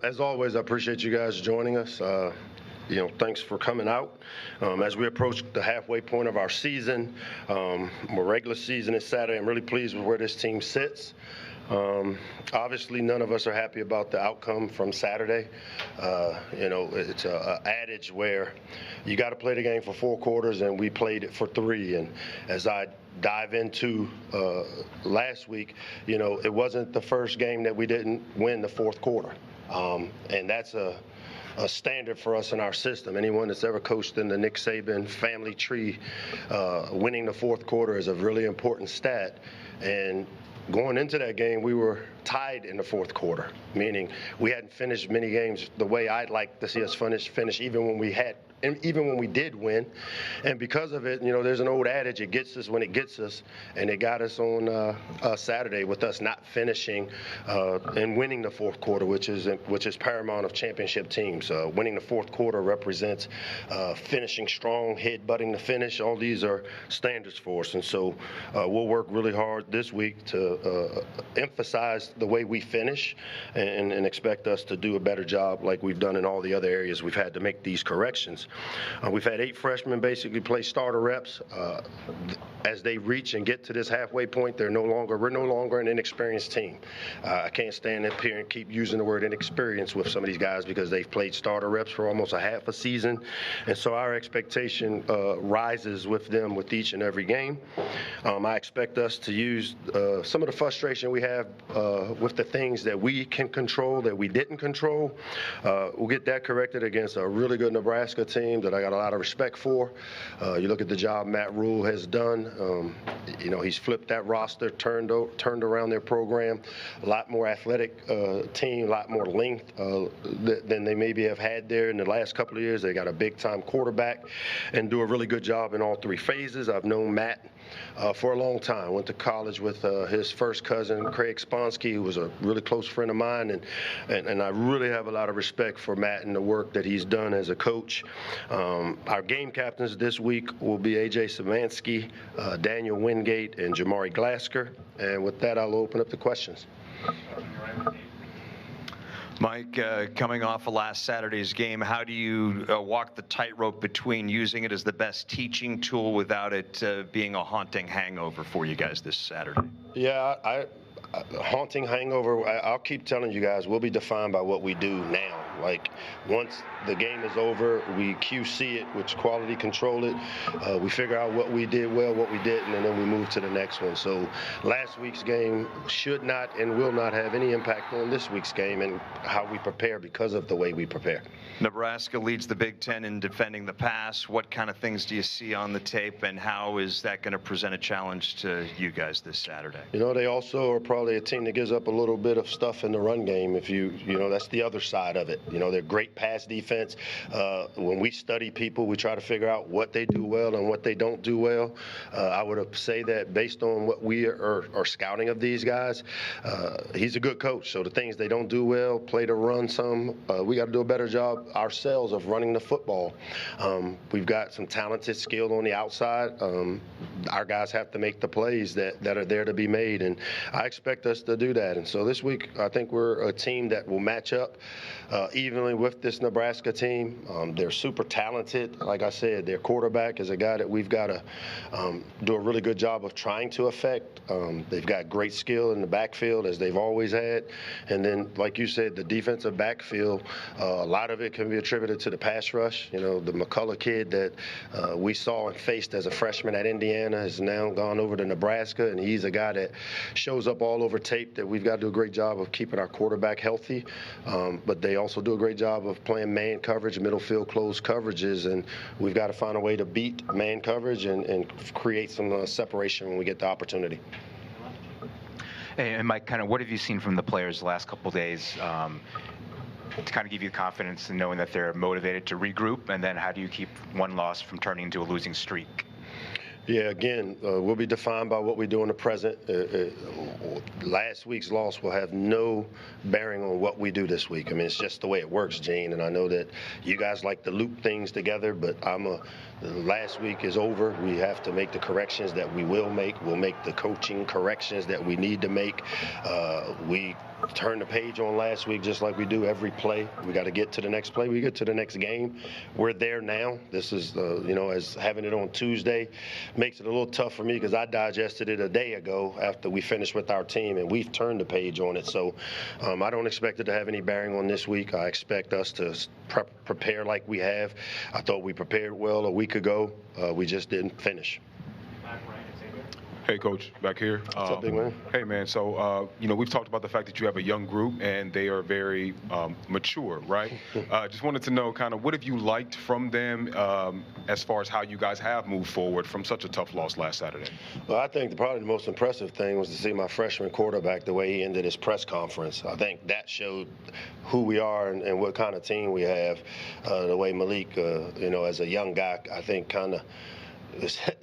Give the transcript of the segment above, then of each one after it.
As always, I appreciate you guys joining us. Thanks for coming out. As we approach the halfway point of our season, our regular season is Saturday. I'm really pleased with where this team sits. Obviously, none of us are happy about the outcome from Saturday. It's an adage where you got to play the game for 4 quarters, and we played it for 3. And as I dive into last week, it wasn't the first game that we didn't win the 4th quarter. And that's a standard for us in our system. Anyone that's ever coached in the Nick Saban family tree, winning the 4th quarter is a really important stat. And going into that game, we were tied in the 4th quarter, meaning we hadn't finished many games the way I'd like to see us finish even when we did win. And because of it, there's an old adage, it gets us when it gets us, and it got us on Saturday with us not finishing and winning the 4th quarter, which is paramount of championship teams. Winning the 4th quarter represents finishing strong, head-butting the finish. All these are standards for us, and so we'll work really hard this week to emphasize the way we finish and expect us to do a better job like we've done in all the other areas we've had to make these corrections. We've had 8 freshmen basically play starter reps. As they reach and get to this halfway point, we're no longer an inexperienced team. I can't stand up here and keep using the word inexperienced with some of these guys because they've played starter reps for almost a half a season. And so our expectation rises with them with each and every game. I expect us to use some of the frustration we have with the things that we can control that we didn't control. We'll get that corrected against a really good Nebraska team that I got a lot of respect for. You look at the job Matt Rule has done. He's flipped that roster, turned around their program. A lot more athletic team, a lot more length than they maybe have had there in the last couple of years. They got a big-time quarterback and do a really good job in all 3 phases. I've known Matt for a long time. Went to college with his first cousin, Craig Sponsky, who was a really close friend of mine, and I really have a lot of respect for Matt and the work that he's done as a coach. Our game captains this week will be A.J. Samansky, Daniel Wingate, and Jamari Glasker. And with that, I'll open up the questions. Mike, coming off of last Saturday's game, how do you walk the tightrope between using it as the best teaching tool without it being a haunting hangover for you guys this Saturday? Yeah, haunting hangover, I'll keep telling you guys, we'll be defined by what we do now. Like, once the game is over, we QC it, which quality control it. We figure out what we did well, what we didn't, and then we move to the next one. So last week's game should not and will not have any impact on this week's game and how we prepare because of the way we prepare. Nebraska leads the Big Ten in defending the pass. What kind of things do you see on the tape, and how is that going to present a challenge to you guys this Saturday? They also are probably a team that gives up a little bit of stuff in the run game. That's the other side of it. They're great pass defense. When we study people, we try to figure out what they do well and what they don't do well. I would say that based on what we are scouting of these guys, he's a good coach. So the things they don't do well, play to run some. We got to do a better job ourselves of running the football. We've got some talented skill on the outside. Our guys have to make the plays that are there to be made, and I expect us to do that. And so this week, I think we're a team that will match up evenly with this Nebraska team. They're super talented. Like I said, their quarterback is a guy that we've got to do a really good job of trying to affect. They've got great skill in the backfield, as they've always had. And then, like you said, the defensive backfield, a lot of it can be attributed to the pass rush. The McCullough kid that we saw and faced as a freshman at Indiana has now gone over to Nebraska, and he's a guy that shows up all over tape that we've got to do a great job of keeping our quarterback healthy. But they also do a great job of playing man coverage, middle field closed coverages, and we've got to find a way to beat man coverage and create some separation when we get the opportunity. And Mike, kind of what have you seen from the players the last couple of days to kind of give you confidence in knowing that they're motivated to regroup, and then how do you keep one loss from turning into a losing streak? Yeah, again, we'll be defined by what we do in the present. Last week's loss will have no bearing on what we do this week. I mean, it's just the way it works, Gene, and I know that you guys like to loop things together, but last week is over. We have to make the corrections that we will make. We'll make the coaching corrections that we need to make. We turned the page on last week just like we do every play. We got to get to the next play. We get to the next game. We're there now. This is, as having it on Tuesday makes it a little tough for me because I digested it a day ago after we finished with our team, and we've turned the page on it. So I don't expect it to have any bearing on this week. I expect us to prepare like we have. I thought we prepared well a week ago. We just didn't finish. Hey, Coach, back here. What's up, big man? Hey, man. So, we've talked about the fact that you have a young group and they are very mature, right? Just wanted to know kind of what have you liked from them as far as how you guys have moved forward from such a tough loss last Saturday? Well, I think probably the most impressive thing was to see my freshman quarterback, the way he ended his press conference. I think that showed who we are and what kind of team we have. The way Malik, as a young guy, I think kind of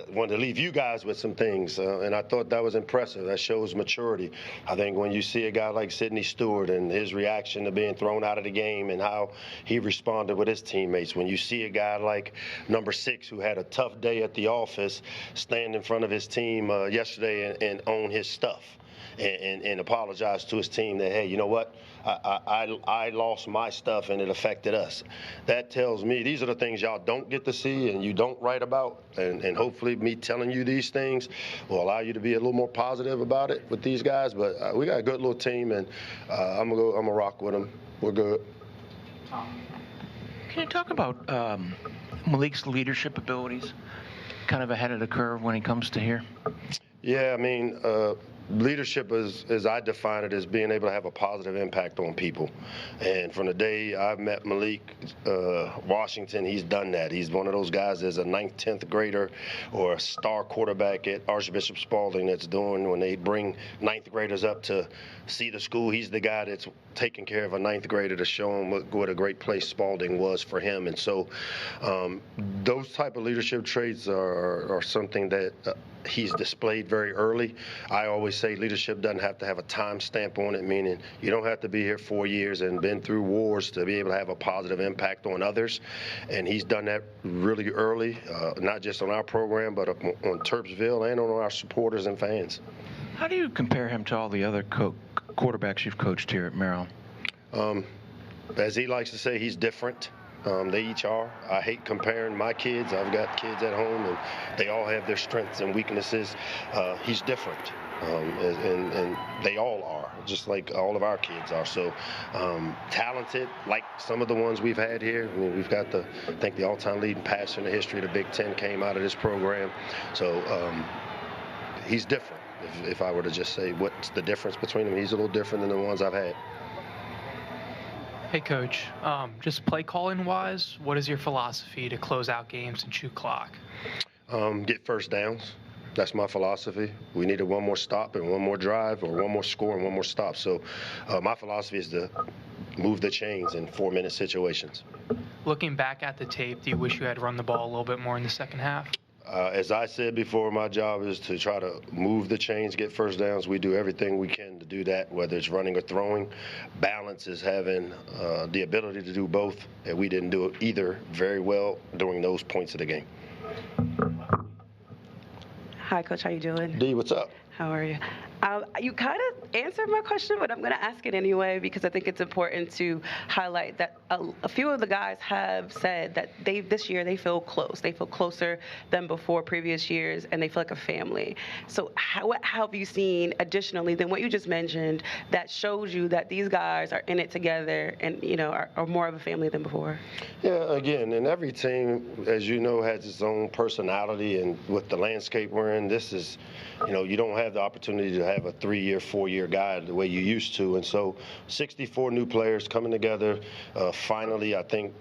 wanted to leave you guys with some things, and I thought that was impressive. That shows maturity. I think when you see a guy like Sidney Stewart and his reaction to being thrown out of the game and how he responded with his teammates, when you see a guy like number 6 who had a tough day at the office stand in front of his team yesterday and own his stuff and apologize to his team that, hey, you know what? I lost my stuff and it affected us. That tells me these are the things y'all don't get to see and you don't write about. And hopefully me telling you these things will allow you to be a little more positive about it with these guys. But we got a good little team, and I'm gonna rock with them. We're good. Can you talk about Malik's leadership abilities, kind of ahead of the curve when he comes to here? Yeah, I mean, leadership, as I define it, is being able to have a positive impact on people. And from the day I've met Malik Washington, he's done that. He's one of those guys as a 9th, 10th grader or a star quarterback at Archbishop Spalding that's doing when they bring 9th graders up to see the school. He's the guy that's taking care of a 9th grader to show him what a great place Spalding was for him. And so those type of leadership traits are something that he's displayed very early. I always say leadership doesn't have to have a time stamp on it, meaning you don't have to be here 4 years and been through wars to be able to have a positive impact on others. And he's done that really early, not just on our program, but on Terpsville and on our supporters and fans. How do you compare him to all the other quarterbacks you've coached here at Merrill? As he likes to say, he's different. They each are. I hate comparing my kids. I've got kids at home, and they all have their strengths and weaknesses. He's different, and they all are, just like all of our kids are. So talented, like some of the ones we've had here. I mean, we've got I think the all-time leading passer in the history of the Big Ten came out of this program. So he's different. If I were to just say what's the difference between them, he's a little different than the ones I've had. Hey, Coach, just play calling wise, what is your philosophy to close out games and chew clock? Get first downs. That's my philosophy. We needed one more stop and one more drive, or one more score and one more stop. So my philosophy is to move the chains in 4-minute situations. Looking back at the tape, do you wish you had run the ball a little bit more in the second half? As I said before, my job is to try to move the chains, get first downs. We do everything we can to do that, whether it's running or throwing. Balance is having the ability to do both, and we didn't do it either very well during those points of the game. Hi, Coach. How you doing? D, what's up? How are you? You kind of answered my question, but I'm going to ask it anyway because I think it's important to highlight that a few of the guys have said that this year they feel close. They feel closer than before previous years, and they feel like a family. So what have you seen additionally than what you just mentioned that shows you that these guys are in it together and, are more of a family than before? Yeah, again, and every team, as you know, has its own personality, and with the landscape we're in, this is, you don't have the opportunity to have a 3-year, 4-year guy the way you used to. And so 64 new players coming together. Finally, I think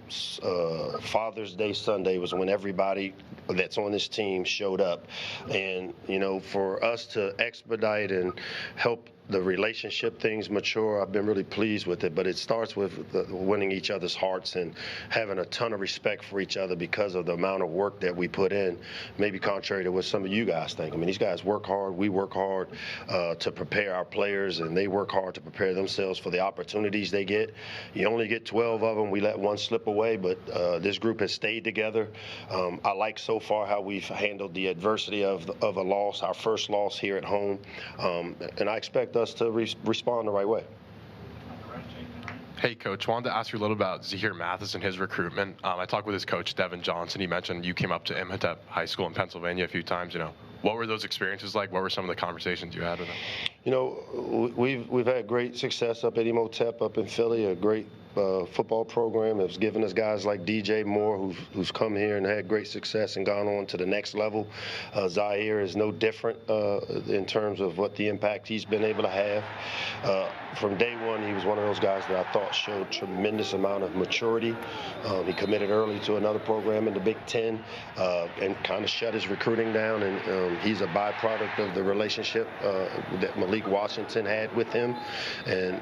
Father's Day Sunday was when everybody that's on this team showed up. And, for us to expedite and help the relationship things mature, I've been really pleased with it. But it starts with winning each other's hearts and having a ton of respect for each other because of the amount of work that we put in, maybe contrary to what some of you guys think. I mean, these guys work hard. We work hard to prepare our players, and they work hard to prepare themselves for the opportunities they get. You only get 12 of them. We let one slip away, but this group has stayed together. I like so far how we've handled the adversity of a loss, our first loss here at home, and I expect us to respond the right way. Hey, Coach. Wanted to ask you a little about Zahir Mathis and his recruitment. I talked with his coach, Devin Johnson. He mentioned you came up to Imhotep High School in Pennsylvania a few times. What were those experiences like? What were some of the conversations you had with him? We've had great success up at Imhotep, up in Philly, a great football program that's given us guys like DJ Moore, who's come here and had great success and gone on to the next level. Zahir is no different in terms of what the impact he's been able to have. From day one, he was one of those guys that I thought showed tremendous amount of maturity. He committed early to another program in the Big Ten and kind of shut his recruiting down. And he's a byproduct of the relationship that Malik Washington had with him. And,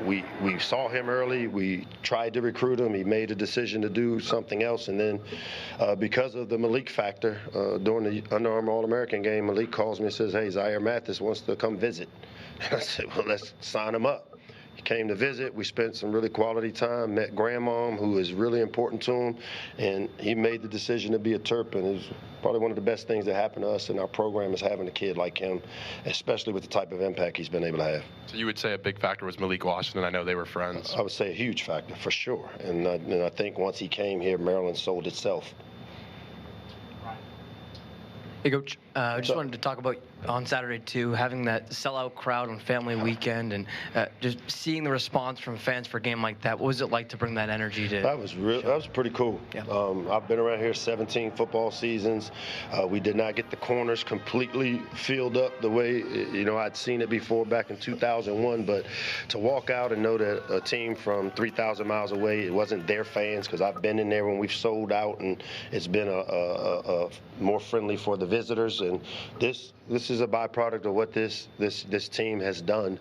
we saw him early. We tried to recruit him. He made a decision to do something else. And then because of the Malik factor, during the Under Armour All-American game, Malik calls me and says, hey, Zahir Mathis wants to come visit. And I said, well, let's sign him up. He came to visit. We spent some really quality time, met grandmom, who is really important to him, and he made the decision to be a Terp. And it was probably one of the best things that happened to us in our program is having a kid like him, especially with the type of impact he's been able to have. So you would say a big factor was Malik Washington. I know they were friends. I would say a huge factor, for sure. And I think once he came here, Maryland sold itself. Hey, Coach. I just wanted to talk about on Saturday, too, having that sellout crowd on family weekend and just seeing the response from fans for a game like that. What was it like to bring that energy to? That was pretty cool. Yeah. I've been around here 17 football seasons. We did not get the corners completely filled up the way, I'd seen it before back in 2001. But to walk out and know that a team from 3,000 miles away, it wasn't their fans, because I've been in there when we've sold out, and it's been a more friendly for the visitors. And this is a byproduct of what this team has done.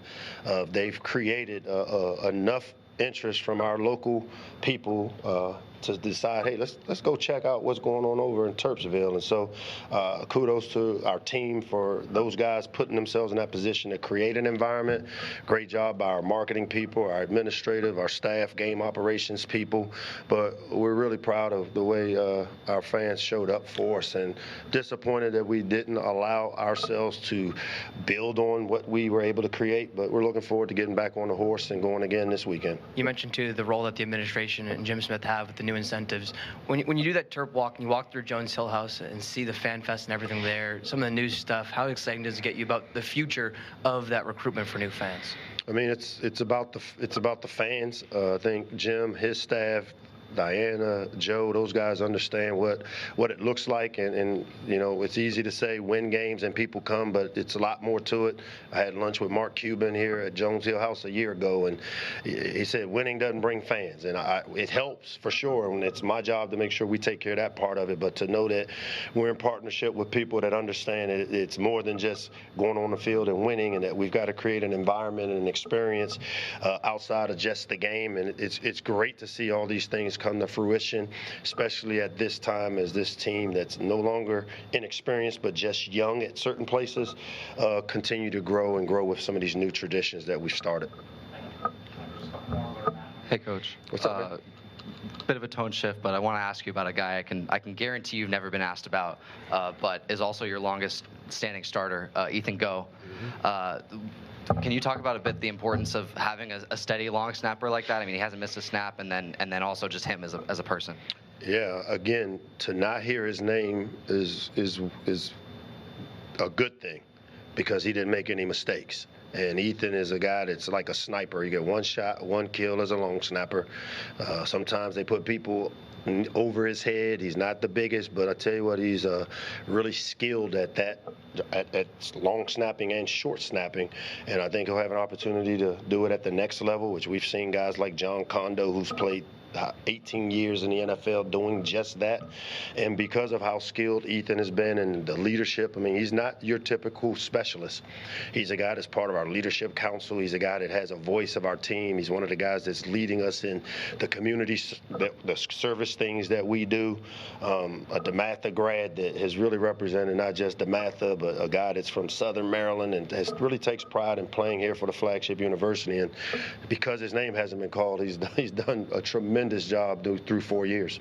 They've created enough interest from our local people to decide, hey, let's go check out what's going on over in Terpsville. And so kudos to our team for those guys putting themselves in that position to create an environment. Great job by our marketing people, our administrative, our staff, game operations people. But we're really proud of the way our fans showed up for us, and disappointed that we didn't allow ourselves to build on what we were able to create. But we're looking forward to getting back on the horse and going again this weekend. You mentioned, too, the role that the administration and Jim Smith have with the new incentives. When you do that Terp walk and you walk through Jones Hill House and see the fan fest and everything there, some of the new stuff, how exciting does it get you about the future of that recruitment for new fans? I mean, it's about the fans. I think Jim, his staff, Diana, Joe, those guys understand what it looks like, and it's easy to say win games and people come, but it's a lot more to it. I had lunch with Mark Cuban here at Jones Hill House a year ago, and he said winning doesn't bring fans, and it helps for sure, and it's my job to make sure we take care of that part of it. But to know that we're in partnership with people that understand it's more than just going on the field and winning, and that we've got to create an environment and an experience outside of just the game, and it's great to see all these things come to fruition, especially at this time, as this team that's no longer inexperienced but just young at certain places continue to grow with some of these new traditions that we've started. Hey, Coach. What's up, man? Bit of a tone shift, but I want to ask you about a guy I can guarantee you've never been asked about, but is also your longest standing starter, Ethan Go. Can you talk about a bit the importance of having a steady long snapper like that? I mean, he hasn't missed a snap, and then also just him as a person. Yeah, again, to not hear his name is a good thing, because he didn't make any mistakes. And Ethan is a guy that's like a sniper. You get one shot, one kill as a long snapper. Sometimes they put people over his head. He's not the biggest, but I tell you what, he's really skilled at that, at long snapping and short snapping. And I think he'll have an opportunity to do it at the next level, which we've seen guys like John Kondo, who's played 18 years in the NFL doing just that. And because of how skilled Ethan has been and the leadership, I mean, he's not your typical specialist. He's a guy that's part of our leadership council. He's a guy that has a voice of our team. He's one of the guys that's leading us in the community, the service things that we do. A DeMatha grad that has really represented not just DeMatha, but a guy that's from Southern Maryland and really takes pride in playing here for the flagship university. And because his name hasn't been called, he's done a tremendous job through 4 years.